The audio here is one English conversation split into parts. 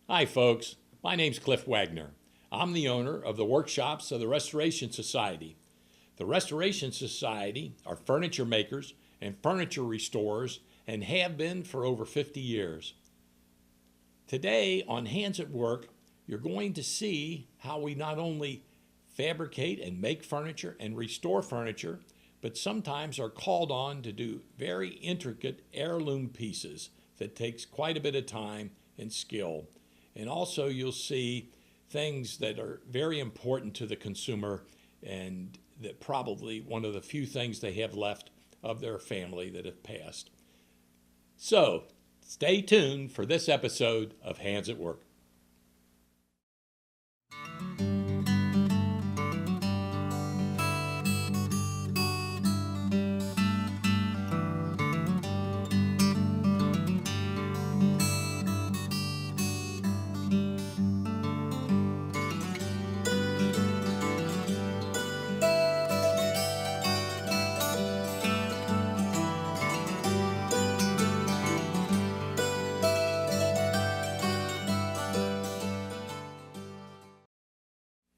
Hi, folks. My name's Cliff Wagner. I'm the owner of the workshops of the Restoration Society. The Restoration Society are furniture makers and furniture restorers and have been for over 50 years. Today on Hands at Work, you're going to see how we not only fabricate and make furniture and restore furniture, but sometimes are called on to do very intricate heirloom pieces that takes quite a bit of time and skill. And also you'll see things that are very important to the consumer and that probably one of the few things they have left of their family that have passed. So stay tuned for this episode of Hands at Work.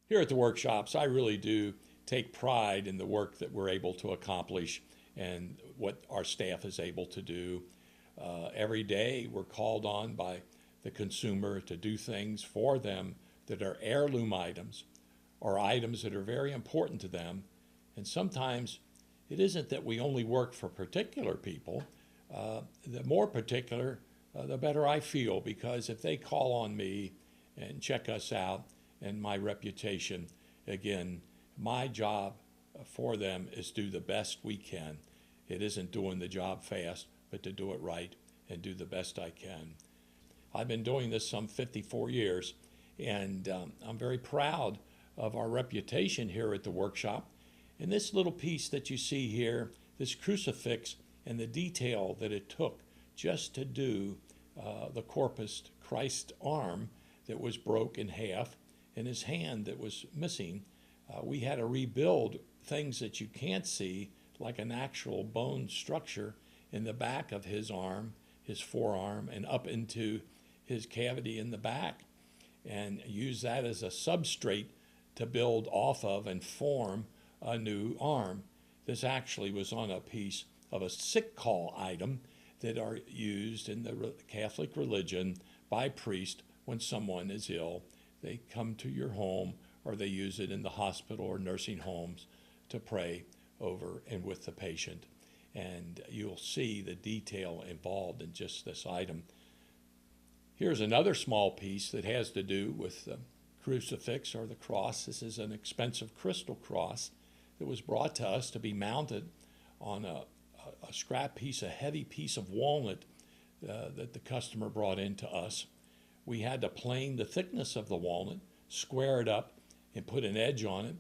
Here at the workshops, I really do take pride in the work that we're able to accomplish and what our staff is able to do. Every day, we're called on by the consumer to do things for them that are heirloom items or items that are very important to them. And sometimes it isn't that we only work for particular people. The more particular, the better I feel, because if they call on me and check us out, and my reputation, again, my job for them is do the best we can. It isn't doing the job fast, but to do it right and do the best I can. I've been doing this some 54 years, and I'm very proud of our reputation here at the workshop. And this little piece that you see here, this crucifix, and the detail that it took just to do the Corpus Christ arm that was broke in half, and his hand that was missing. We had to rebuild things that you can't see, like an actual bone structure in the back of his arm, his forearm, and up into his cavity in the back, and use that as a substrate to build off of and form a new arm. This actually was on a piece of a sick call item that are used in the Catholic religion by priests when someone is ill. They come to your home, or they use it in the hospital or nursing homes to pray over and with the patient. And you'll see the detail involved in just this item. Here's another small piece that has to do with the crucifix or the cross. This is an expensive crystal cross that was brought to us to be mounted on a scrap piece, a heavy piece of walnut that the customer brought in to us. We had to plane the thickness of the walnut, square it up, and put an edge on it,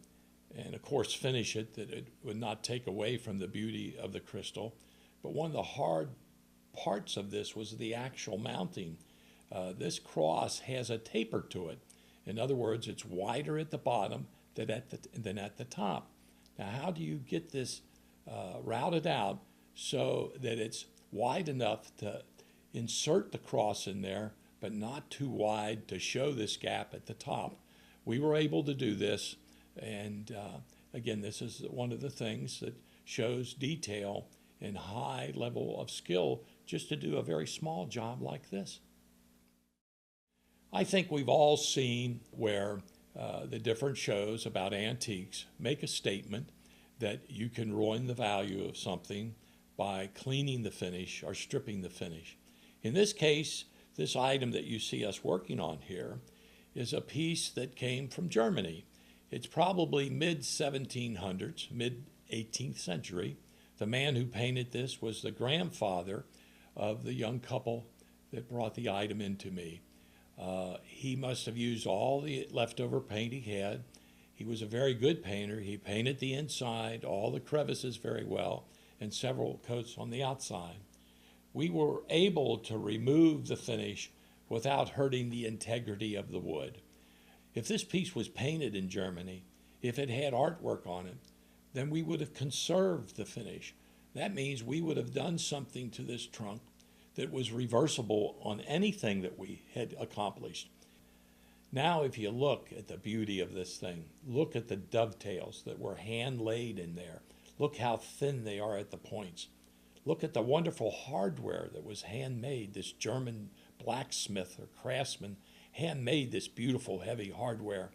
and of course finish it that it would not take away from the beauty of the crystal. But one of the hard parts of this was the actual mounting. This cross has a taper to it. In other words, it's wider at the bottom than at the top. Now, how do you get this routed out so that it's wide enough to insert the cross in there, but not too wide to show this gap at the top? We were able to do this, and again, this is one of the things that shows detail and high level of skill just to do a very small job like this. I think we've all seen where the different shows about antiques make a statement that you can ruin the value of something by cleaning the finish or stripping the finish. In this case, this item that you see us working on here is a piece that came from Germany. It's probably mid-1700s, mid-18th century. The man who painted this was the grandfather of the young couple that brought the item into me. He must have used all the leftover paint he had. He was a very good painter. He painted the inside, all the crevices very well, and several coats on the outside. We were able to remove the finish without hurting the integrity of the wood. If this piece was painted in Germany, if it had artwork on it, then we would have conserved the finish. That means we would have done something to this trunk that was reversible on anything that we had accomplished. Now, if you look at the beauty of this thing, look at the dovetails that were hand laid in there. Look how thin they are at the points. Look at the wonderful hardware that was handmade. This German blacksmith or craftsman handmade this beautiful heavy hardware.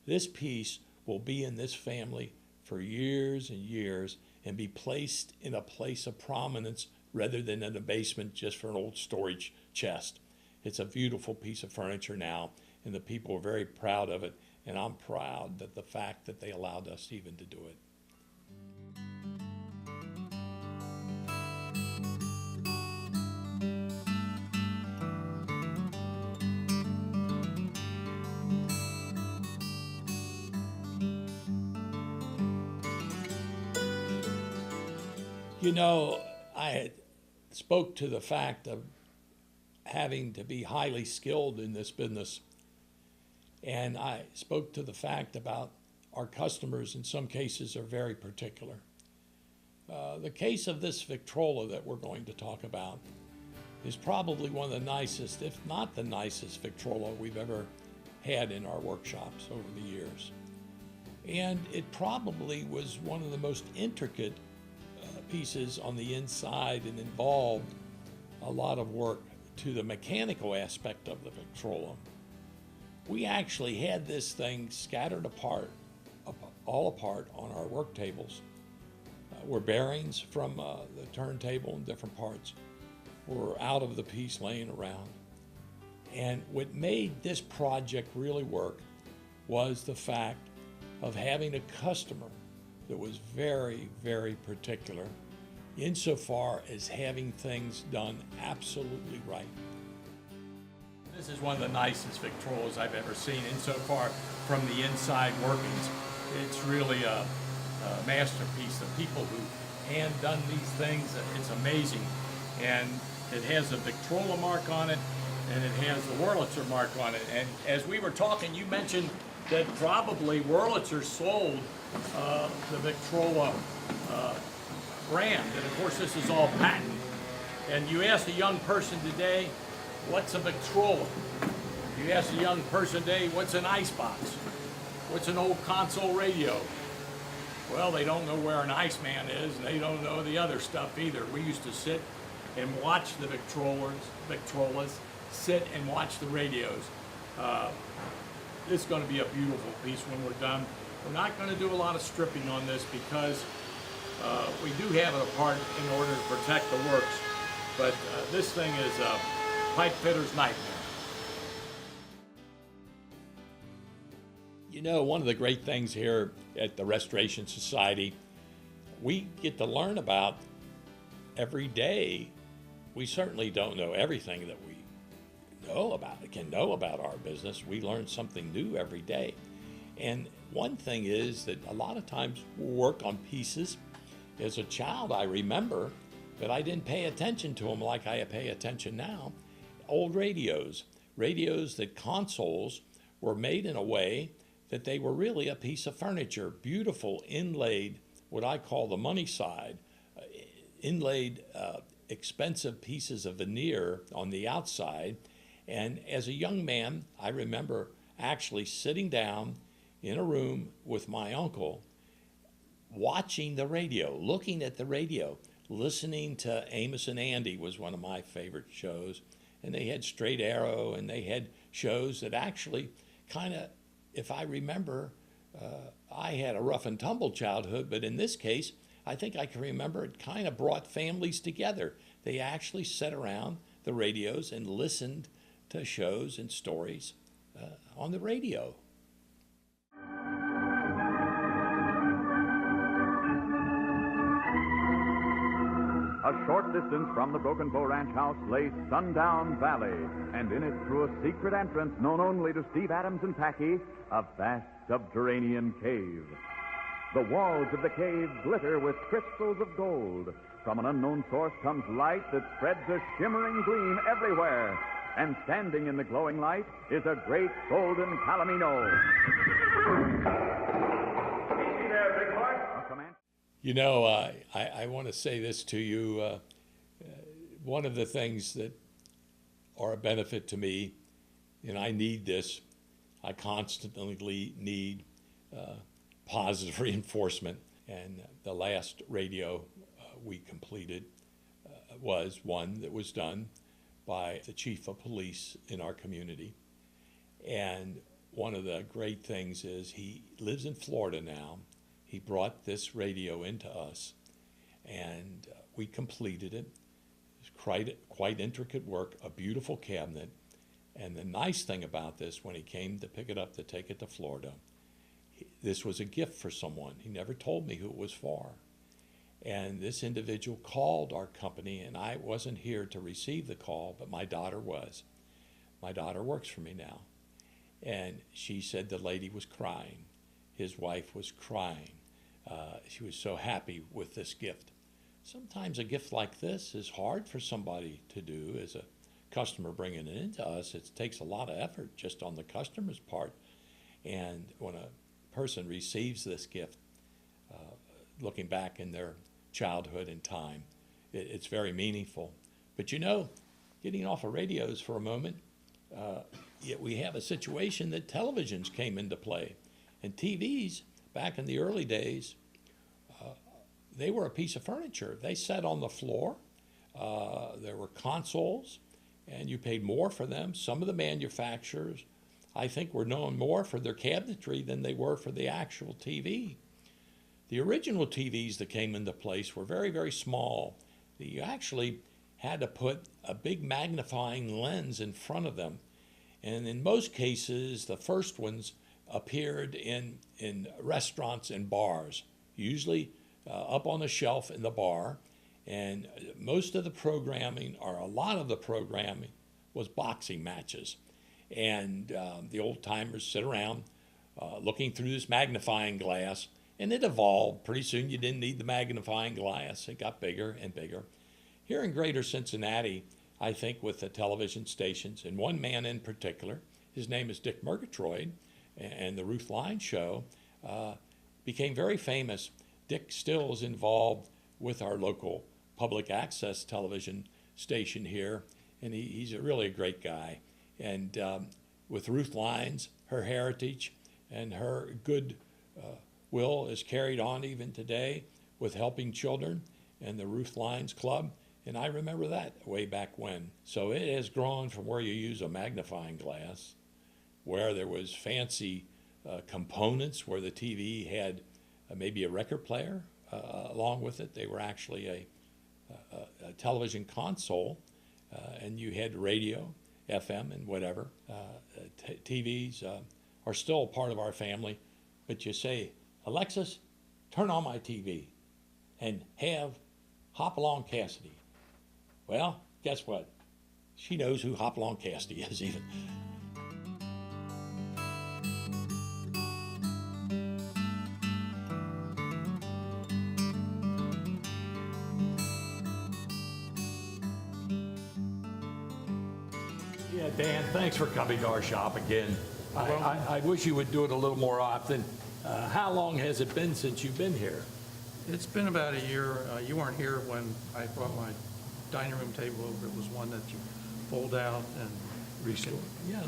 This piece will be in this family for years and years and be placed in a place of prominence rather than in a basement just for an old storage chest. It's a beautiful piece of furniture now, and the people are very proud of it, and I'm proud that the fact that they allowed us even to do it. You know, I had spoke to the fact of having to be highly skilled in this business, and I spoke to the fact about our customers in some cases are very particular. The case of this Victrola that we're going to talk about is probably one of the nicest, if not the nicest Victrola we've ever had in our workshops over the years. And it probably was one of the most intricate pieces on the inside and involved a lot of work to the mechanical aspect of the Victrola. We actually had this thing scattered apart, all apart on our work tables. Were bearings from the turntable in different parts were out of the piece laying around. And what made this project really work was the fact of having a customer that was very, very particular insofar as having things done absolutely right. This is one of the nicest Victrolas I've ever seen insofar from the inside workings. It's really a masterpiece. The people who hand done these things, it's amazing. And it has a Victrola mark on it, and it has the Wurlitzer mark on it. And as we were talking, you mentioned that probably Wurlitzer sold the Victrola brand, and of course this is all patent. And you ask a young person today, what's a Victrola? You ask a young person today, what's an icebox? What's an old console radio? Well, they don't know where an Iceman is, and they don't know the other stuff either. We used to sit and watch the Victrolas, sit and watch the radios. This is going to be a beautiful piece when we're done. We're not going to do a lot of stripping on this because we do have it apart in order to protect the works, but this thing is a pipe fitter's nightmare. You know, one of the great things here at the Restoration Society, we get to learn about every day. We certainly don't know everything that we can know about our business. We learn something new every day. And one thing is that a lot of times we'll work on pieces. As a child, I remember that I didn't pay attention to them like I pay attention now. Old radios that consoles were made in a way that they were really a piece of furniture, beautiful inlaid, what I call the money side, inlaid expensive pieces of veneer on the outside. And as a young man, I remember actually sitting down in a room with my uncle, watching the radio, looking at the radio, listening to Amos and Andy was one of my favorite shows. And they had Straight Arrow, and they had shows that actually kind of, if I remember, I had a rough and tumble childhood, but in this case, I think I can remember it kind of brought families together. They actually sat around the radios and listened to shows and stories on the radio. A short distance from the Broken Bow Ranch house lay Sundown Valley, and in it, through a secret entrance known only to Steve Adams and Packy, a vast subterranean cave. The walls of the cave glitter with crystals of gold. From an unknown source comes light that spreads a shimmering gleam everywhere. And standing in the glowing light is a great golden palomino. Easy there, Big Horse. You know, I want to say this to you. one of the things that are a benefit to me, and I need this, I constantly need positive reinforcement. And the last radio we completed was one that was done by the chief of police in our community. And one of the great things is he lives in Florida now. He brought this radio into us, and we completed it. It was quite intricate work, a beautiful cabinet. And the nice thing about this, when he came to pick it up to take it to Florida, this was a gift for someone. He never told me who it was for. And this individual called our company, and I wasn't here to receive the call, but my daughter was. My daughter works for me now. And she said the lady was crying. His wife was crying. She was so happy with this gift. Sometimes a gift like this is hard for somebody to do as a customer bringing it into us. It takes a lot of effort just on the customer's part. And when a person receives this gift, looking back in their childhood and time, it's very meaningful. But you know, getting off of radios for a moment, yet we have a situation that televisions came into play. And TVs, back in the early days, they were a piece of furniture. They sat on the floor. There were consoles, and you paid more for them. Some of the manufacturers, I think, were known more for their cabinetry than they were for the actual TV. The original TVs that came into place were very, very small. You actually had to put a big magnifying lens in front of them. And in most cases, the first ones appeared in restaurants and bars, usually up on the shelf in the bar. And most of the programming, or a lot of the programming, was boxing matches. And the old timers sit around looking through this magnifying glass, and it evolved. Pretty soon you didn't need the magnifying glass. It got bigger and bigger. Here in Greater Cincinnati, I think with the television stations, and one man in particular, his name is Dick Murgatroyd, and the Ruth Lyons Show became very famous. Dick still is involved with our local public access television station here, and he's really a great guy. And with Ruth Lyons, her heritage and her good will is carried on even today with helping children and the Ruth Lyons Club. And I remember that way back when. So it has grown from where you use a magnifying glass, where there was fancy components, where the TV had maybe a record player along with it. They were actually a television console, and you had radio, FM, and whatever. TVs are still a part of our family, but you say, Alexis, turn on my TV and have Hopalong Cassidy. Well, guess what? She knows who Hopalong Cassidy is even. Yeah, Dan, thanks for coming to our shop again. I wish you would do it a little more often. How long has it been since you've been here? It's been about a year. You weren't here when I brought my dining room table over. It was one that you fold out and Restore. Yeah.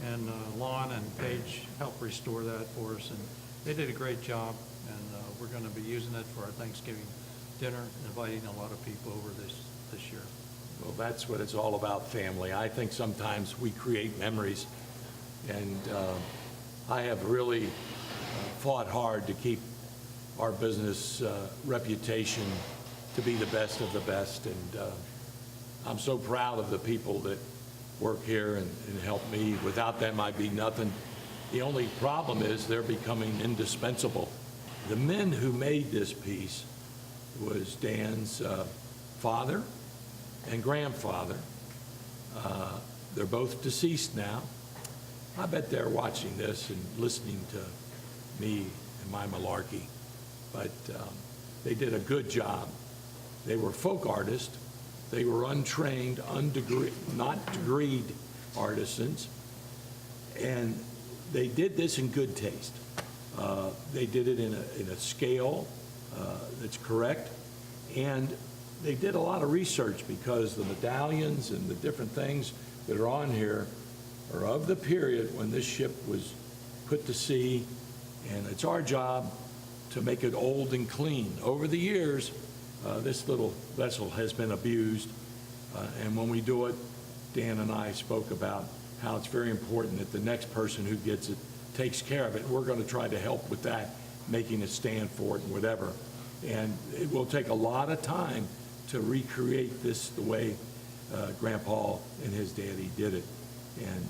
And Lon and Paige helped restore that for us, and they did a great job. And we're going to be using it for our Thanksgiving dinner, inviting a lot of people over this year. Well, that's what it's all about, family. I think sometimes we create memories, and I have really fought hard to keep our business reputation to be the best of the best, and I'm so proud of the people that work here and help me. Without them, I'd be nothing. The only problem is they're becoming indispensable. The men who made this piece was Dan's father and grandfather. They're both deceased now. I bet they're watching this and listening to me and my malarkey, but they did a good job. They were folk artists. They were untrained, not degreed artisans, and they did this in good taste. They did it in a scale that's correct, and they did a lot of research because the medallions and the different things that are on here are of the period when this ship was put to sea, and it's our job to make it old and clean. Over the years, this little vessel has been abused, and when we do it, Dan and I spoke about how it's very important that the next person who gets it takes care of it. We're going to try to help with that, making a stand for it and whatever. And it will take a lot of time to recreate this the way Grandpa and his daddy did it. And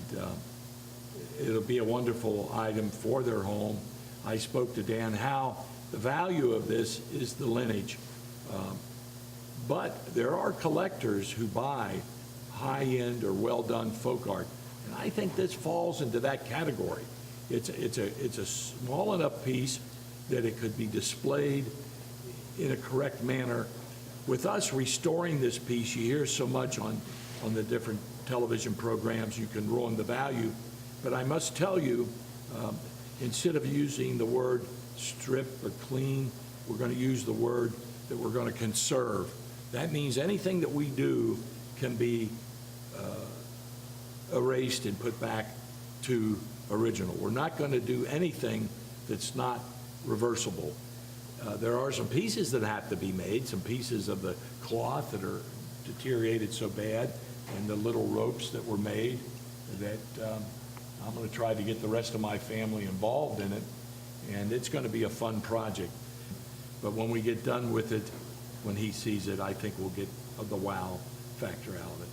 it'll be a wonderful item for their home. I spoke to Dan how the value of this is the lineage. But there are collectors who buy high-end or well-done folk art. And I think this falls into that category. It's a small enough piece that it could be displayed in a correct manner. With us restoring this piece, you hear so much on the different television programs, you can ruin the value. But I must tell you, instead of using the word strip or clean, we're going to use the word that we're going to conserve. That means anything that we do can be erased and put back to original. We're not going to do anything that's not reversible. There are some pieces that have to be made, some pieces of the cloth that are deteriorated so bad, and the little ropes that were made that I'm going to try to get the rest of my family involved in it, and it's going to be a fun project. But when we get done with it, when he sees it, I think we'll get the wow factor out of it.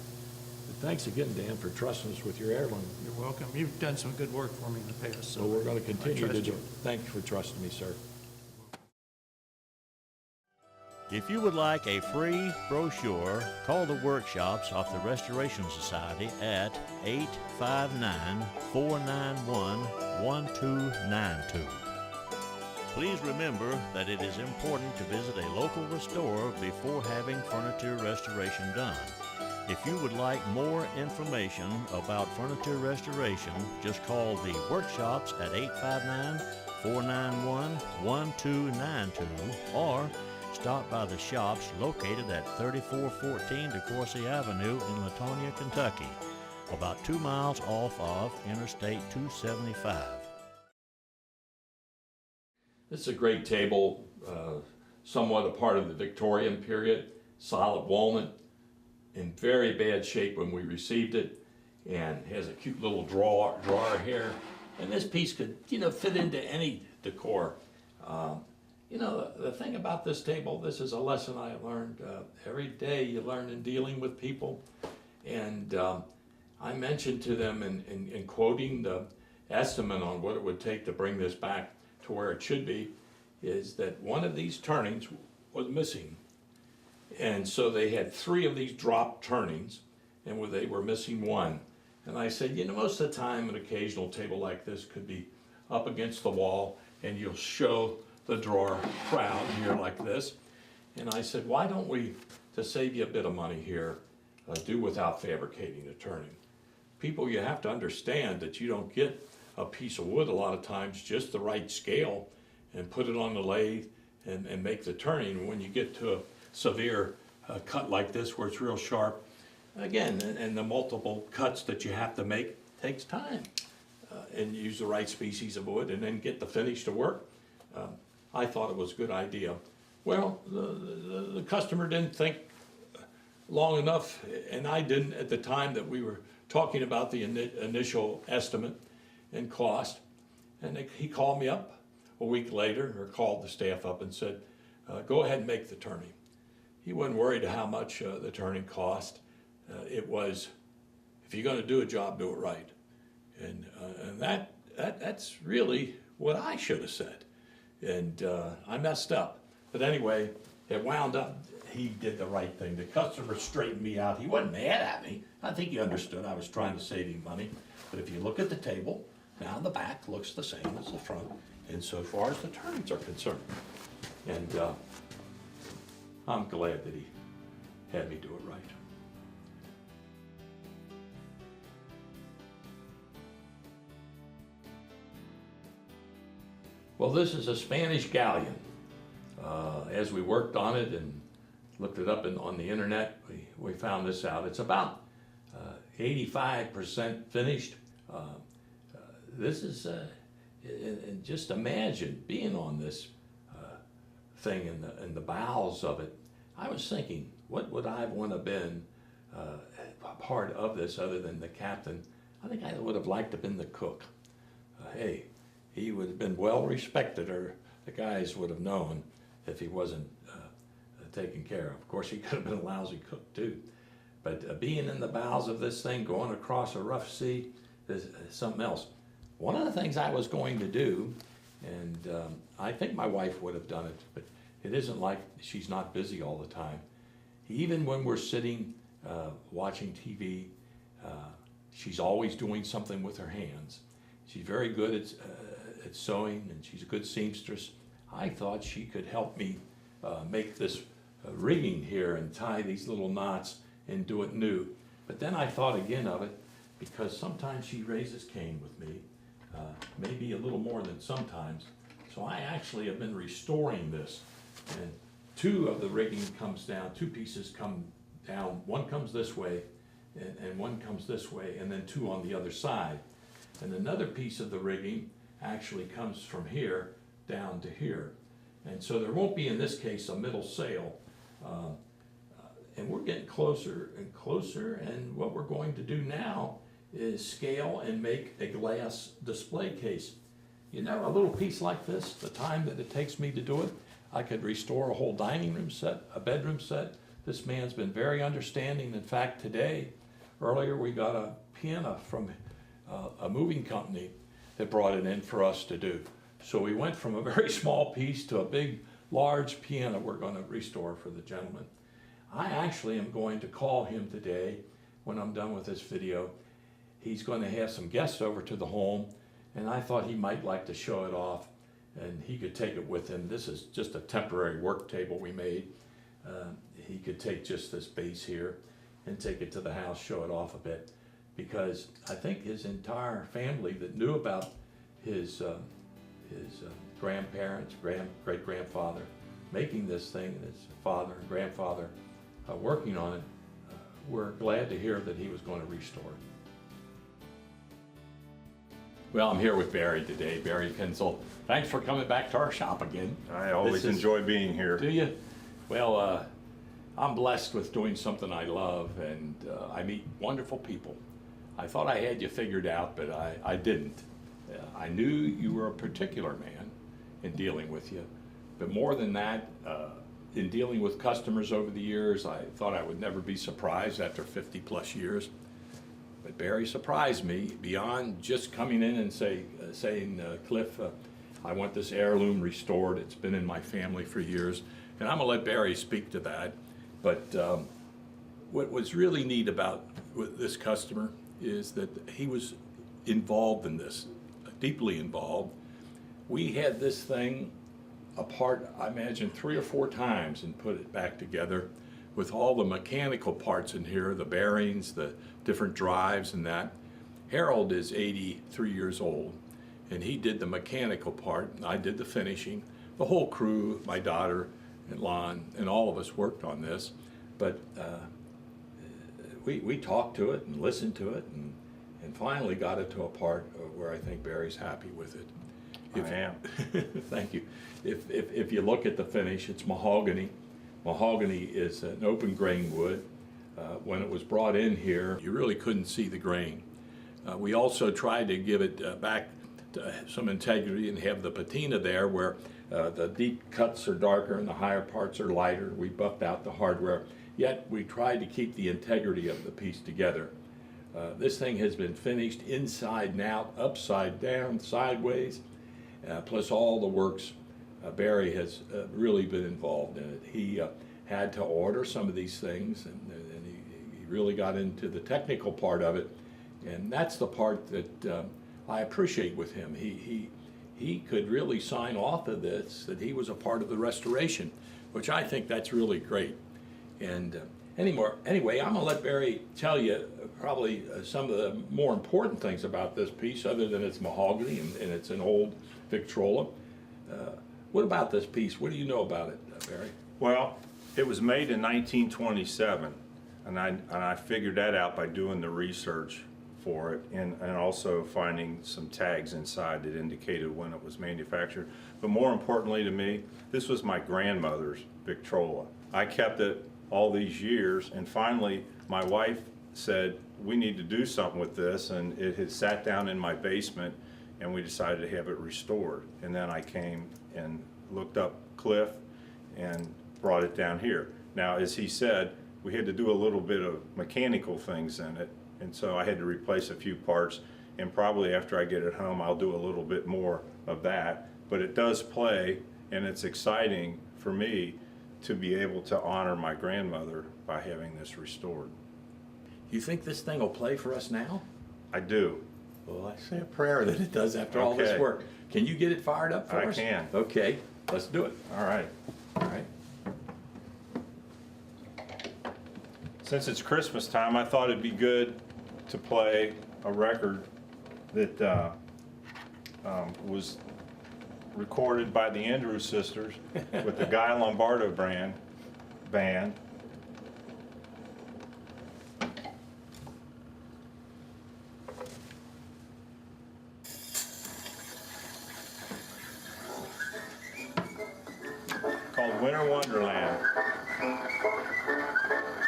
But thanks again, Dan, for trusting us with your heirloom. You're welcome. You've done some good work for me in the past, So we're going to I continue to trust do you. it. Thank you for trusting me, sir. If you would like a free brochure, call the workshops of the Restoration Society at 859-491-1292. Please remember that it is important to visit a local restorer before having furniture restoration done. If you would like more information about furniture restoration, just call the workshops at 859-491-1292 or stop by the shops located at 3414 DeCourcy Avenue in Latonia, Kentucky, about 2 miles off of Interstate 275. This is a great table, somewhat a part of the Victorian period, solid walnut, in very bad shape when we received it, and has a cute little drawer here. And this piece could, fit into any decor. The thing about this table, this is a lesson I learned. Every day you learn in dealing with people. And I mentioned to them in quoting the estimate on what it would take to bring this back to where it should be, is that one of these turnings was missing. And so they had 3 of these drop turnings, and they were missing one. And I said, most of the time an occasional table like this could be up against the wall, and you'll show the drawer proud here like this. And I said, why don't we, to save you a bit of money here, do without fabricating a turning? People, you have to understand that you don't get a piece of wood a lot of times just the right scale and put it on the lathe and make the turning. When you get to a severe cut like this where it's real sharp, again, and the multiple cuts that you have to make takes time, and use the right species of wood and then get the finish to work. I thought it was a good idea. Well, the customer didn't think long enough, and I didn't at the time that we were talking about the initial estimate and cost. And he called me up a week later, or called the staff up and said, go ahead and make the turning. He wasn't worried how much the turning cost. It was, if you're going to do a job, do it right. And that's really what I should have said. And I messed up. But anyway, it wound up, he did the right thing. The customer straightened me out. He wasn't mad at me. I think he understood I was trying to save him money. But if you look at the table, now the back looks the same as the front, insofar as the turnings are concerned. And I'm glad that he had me do it right. Well, this is a Spanish galleon. As we worked on it and looked it up on the internet. We found this out. It's about 85% finished. This is, and just imagine being on this thing in the bowels of it. I was thinking, what would I want to have been a part of this other than the captain? I think I would have liked to have been the cook. Hey, he would have been well respected, or the guys would have known if he wasn't taken care of. Of course, he could have been a lousy cook too. But being in the bowels of this thing, going across a rough sea, is something else. One of the things I was going to do, and I think my wife would have done it, but it isn't like she's not busy all the time. Even when we're sitting watching TV, she's always doing something with her hands. She's very good at sewing, and she's a good seamstress. I thought she could help me make this rigging here and tie these little knots and do it new. But then I thought again of it, because sometimes she raises Cain with me, maybe a little more than sometimes. So I actually have been restoring this, and two of the rigging comes down, two pieces come down, one comes this way and one comes this way, and then two on the other side. And another piece of the rigging actually comes from here down to here. And so there won't be, in this case, a middle sail. And we're getting closer and closer, and what we're going to do now is scale and make a glass display case. You know, a little piece like this, the time that it takes me to do it, I could restore a whole dining room set, a bedroom set. This man's been very understanding. In fact, earlier we got a piano from a moving company that brought it in for us to do. So we went from a very small piece to a big, large piano we're going to restore for the gentleman. I actually am going to call him today when I'm done with this video. He's going to have some guests over to the home, and I thought he might like to show it off, and he could take it with him. This is just a temporary work table we made. He could take just this base here and take it to the house, show it off a bit, because I think his entire family that knew about his grandparents, great-grandfather making this thing, and his father and grandfather working on it, were glad to hear that he was going to restore it. Well, I'm here with Barry today, Barry Pinsel. Thanks for coming back to our shop again. I always enjoy being here. Do you? Well, I'm blessed with doing something I love, and I meet wonderful people. I thought I had you figured out, but I didn't. I knew you were a particular man in dealing with you, but more than that, in dealing with customers over the years, I thought I would never be surprised after 50 plus years. But Barry surprised me beyond just coming in and saying, Cliff, I want this heirloom restored. It's been in my family for years. And I'm going to let Barry speak to that. But what was really neat about this customer is that he was involved in this, deeply involved. We had this thing apart, I imagine, 3 or 4 times and put it back together with all the mechanical parts in here, the bearings, the different drives and that. Harold is 83 years old, and he did the mechanical part, and I did the finishing. The whole crew, my daughter and Lon, and all of us worked on this, but we talked to it and listened to it, and finally got it to a part where I think Barry's happy with it. I am. Thank you. If you look at the finish, it's mahogany. Mahogany is an open grain wood. When it was brought in here, you really couldn't see the grain. We also tried to give it back to some integrity and have the patina there where the deep cuts are darker and the higher parts are lighter. We buffed out the hardware, yet we tried to keep the integrity of the piece together. This thing has been finished inside and out, upside down, sideways, plus all the works. Barry has really been involved in it. He had to order some of these things, and he really got into the technical part of it, and that's the part that I appreciate with him. He could really sign off of this, that he was a part of the restoration, which I think that's really great. And anyway, I'm going to let Barry tell you probably some of the more important things about this piece, other than it's mahogany and it's an old Victrola. What about this piece? What do you know about it, Barry? Well, It was made in 1927, and I figured that out by doing the research for it and also finding some tags inside that indicated when it was manufactured. But more importantly to me, this was my grandmother's Victrola. I kept it all these years, and finally my wife said, we need to do something with this, and it had sat down in my basement, and we decided to have it restored. And then I came and looked up Cliff and brought it down here. Now, as he said, we had to do a little bit of mechanical things in it, and so I had to replace a few parts, and probably after I get it home, I'll do a little bit more of that. But it does play, and it's exciting for me to be able to honor my grandmother by having this restored. You think this thing will play for us now? I do. Well, I say a prayer that it does after all this Okay. work. Can you get it fired up for I us? can. Okay, let's do it. All right. All right. Since it's Christmas time, I thought it'd be good to play a record that was recorded by the Andrews Sisters with the Guy Lombardo band. Called Winter Wonderland.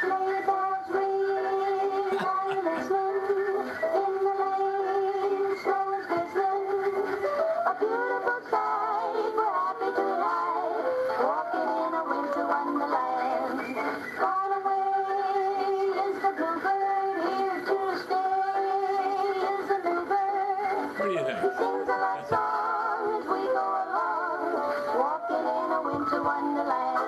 Sleigh bells ring, violets bloom, in the lane, snow's glistening. A beautiful sight, we're happy tonight, walking in a winter wonderland. Far away is the bluebird, here to stay is the bluebird. What do you think? He sings a love song as we go along, walking in a winter wonderland.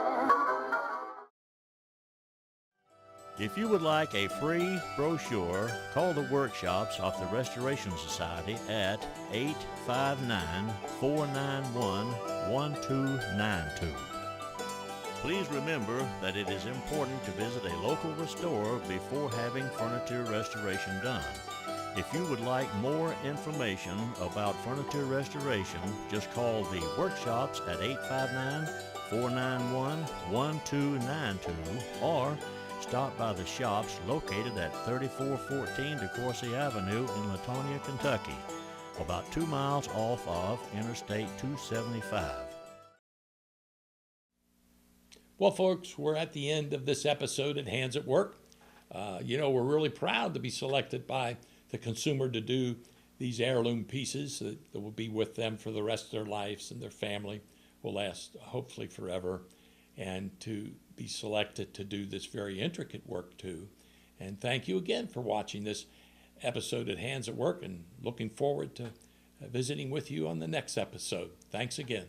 If you would like a free brochure, call the workshops of the Restoration Society at 859-491-1292. Please remember that it is important to visit a local restorer before having furniture restoration done. If you would like more information about furniture restoration, just call the workshops at 859-491-1292 or stop by the shops located at 3414 DeCourcy Avenue in Latonia, Kentucky, about 2 miles off of Interstate 275. Well, folks, we're at the end of this episode at Hands at Work. We're really proud to be selected by the consumer to do these heirloom pieces that will be with them for the rest of their lives, and their family will last hopefully forever, and to be selected to do this very intricate work too. And thank you again for watching this episode at Hands at Work, and looking forward to visiting with you on the next episode. Thanks again.